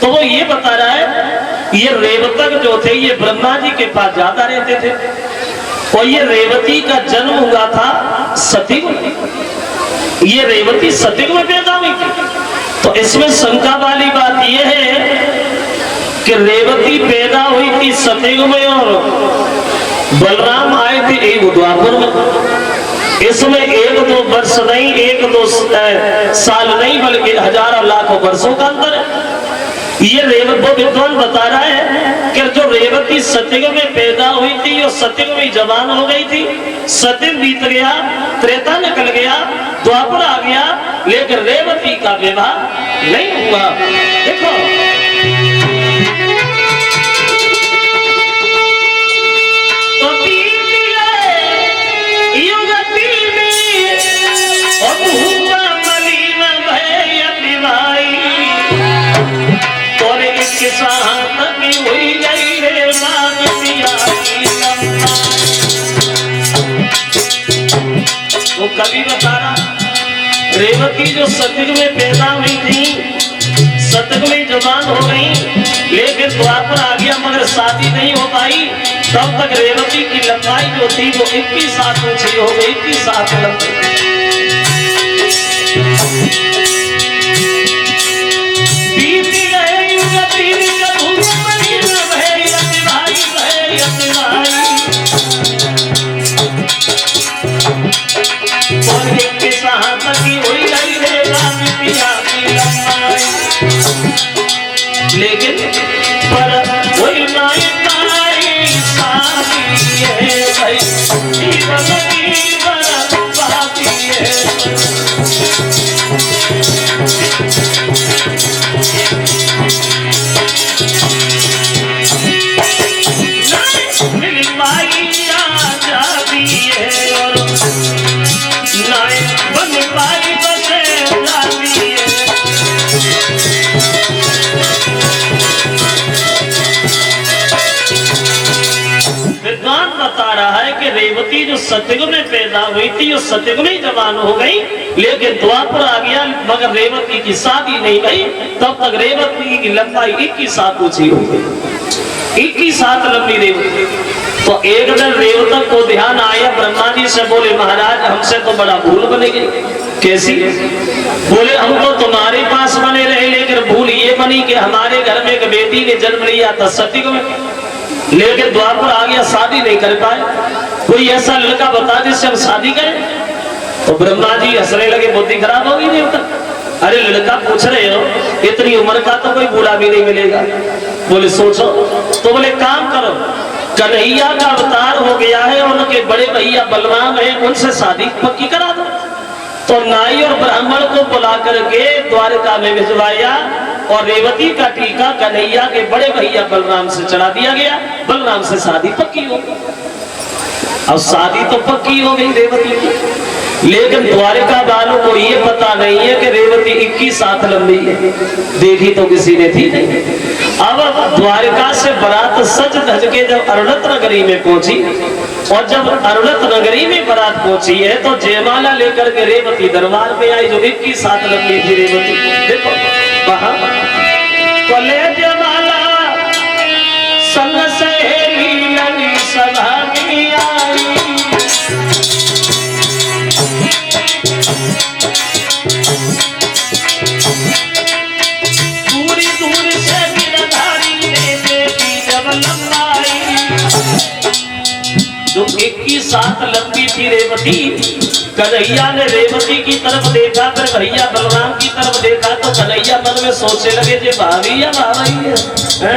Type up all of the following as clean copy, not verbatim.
तो वो ये बता रहा है ये रेवतक जो थे ये ब्रह्मा जी के पास ज्यादा रहते थे और ये रेवती का जन्म हुआ था सतयुग में। ये रेवती सतयुग में पैदा हुई थी। तो इसमें शंका वाली बात ये है कि रेवती पैदा हुई थी सतयुग में और बलराम आए थे एक द्वापर में। इसमें 1-2 वर्ष नहीं 1-2 साल नहीं बल्कि हजारों लाखों वर्षों का अंतर है। ये रेवती विद्वान बता रहा है कि जो रेवती सतयुग में पैदा हुई थी और सतयुग में जवान हो गई थी। सतयुग बीत गया, त्रेता निकल गया, द्वापर आ गया, लेकिन रेवती का विवाह नहीं हुआ। देखो वो कवि बता रहा रेवती जो सतयुग में पैदा हुई थी, सतयुग में जवान हो गई, लेकिन द्वापर आ गया मगर शादी नहीं हो पाई। तब तक रेवती की लंबाई जो थी वो 21 हाथ ऊंची हो गई, 21 हाथ लंबी। लेकिन पर वही नाई शादी है भाई जीवन की बर्बादी है। मिल पाई आजादी है और नाई बन पाई बसे जाती है। विद्वान बता रहा है कि रेवती जो सतयुग में पैदा हुई थी वो सतयुग में जवान हो गई, लेकिन द्वापर आ गया मगर रेवती की शादी नहीं हुई। तब तक रेवती की लंबाई 21 हाथ ऊंची हो गई, 21 हाथ लंबी रेवती। तो एक दिन रेवतक को ध्यान आया, ब्रह्मा जी से बोले महाराज हमसे तो बड़ा भूल बनेगी। कैसी? बोले हम तो तुम्हारे पास बने रहे, लेकिन भूल ये बनी कि हमारे घर में एक बेटी ने जन्म लिया था सतयुग में, लेकिन द्वापर आ गया, शादी नहीं कर पाए। कोई ऐसा लड़का बता जिससे हम शादी करें। तो ब्रह्मा जी हंसने लगे, बुद्धि खराब होगी नहीं होता। अरे लड़का पूछ रहे हो, इतनी उम्र का तो कोई बूढ़ा भी नहीं मिलेगा। बोले सोचो। तो बोले काम करो, कन्हैया का अवतार हो गया है, उनके बड़े भैया बलराम है, उनसे शादी पक्की करा दो। तो नाई और ब्राह्मण को बुला करके द्वारका में भिजवाया और रेवती का टीका कन्हैया के बड़े भैया बलराम से चढ़ा दिया गया। बलराम से शादी पक्की हो गई। अब शादी तो पक्की हो गई रेवती की, लेकिन द्वारका वालों को ये पता नहीं है कि रेवती 21 हाथ लंबी है। देखी तो किसी ने थी नहीं। अब द्वारका से बारात सज धज के जब अरुणत नगरी में पहुंची, और जब अरुणत नगरी में बारात पहुंची है तो जयमाला लेकर के रेवती दरबार में आई, जो 21 हाथ लंबी थी रेवती। देखो वहां कले जयमाला संग सहेली लगी सभा में आई। दूरी दूर से गिरधारी ने देखी जब लंबाई, जो 21 हाथ लंबी थी रेवती। कन्हैया ने रेवती की तरफ देखा, फिर भैया बलराम की तरफ देखा, तो कन्हैया मन में सोचने लगे जे भाभी या भाभी है?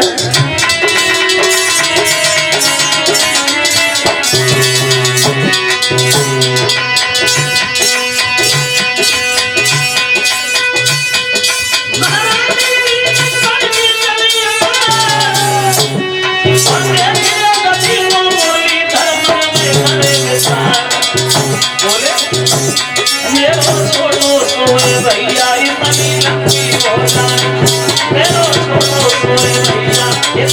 भैया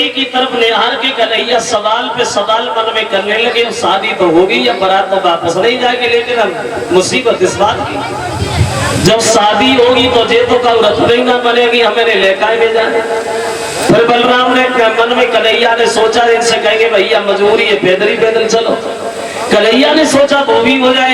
रेवती की तरफ निहार के कन्हैया सवाल पे सवाल मन में करने लगे, शादी तो होगी या बारात तो वापस नहीं जाएगी, लेकिन अब मुसीबत इस बात की जब शादी होगी तो जे तो कब रथ नहीं ना बनेगी, हमें लेकर में जाए। फिर बलराम ने मन में कन्हैया ने सोचा, इनसे कहेंगे भैया मजबूरी है, पैदल ही पैदल चलो। कन्हैया ने सोचा वो भी हो जाए।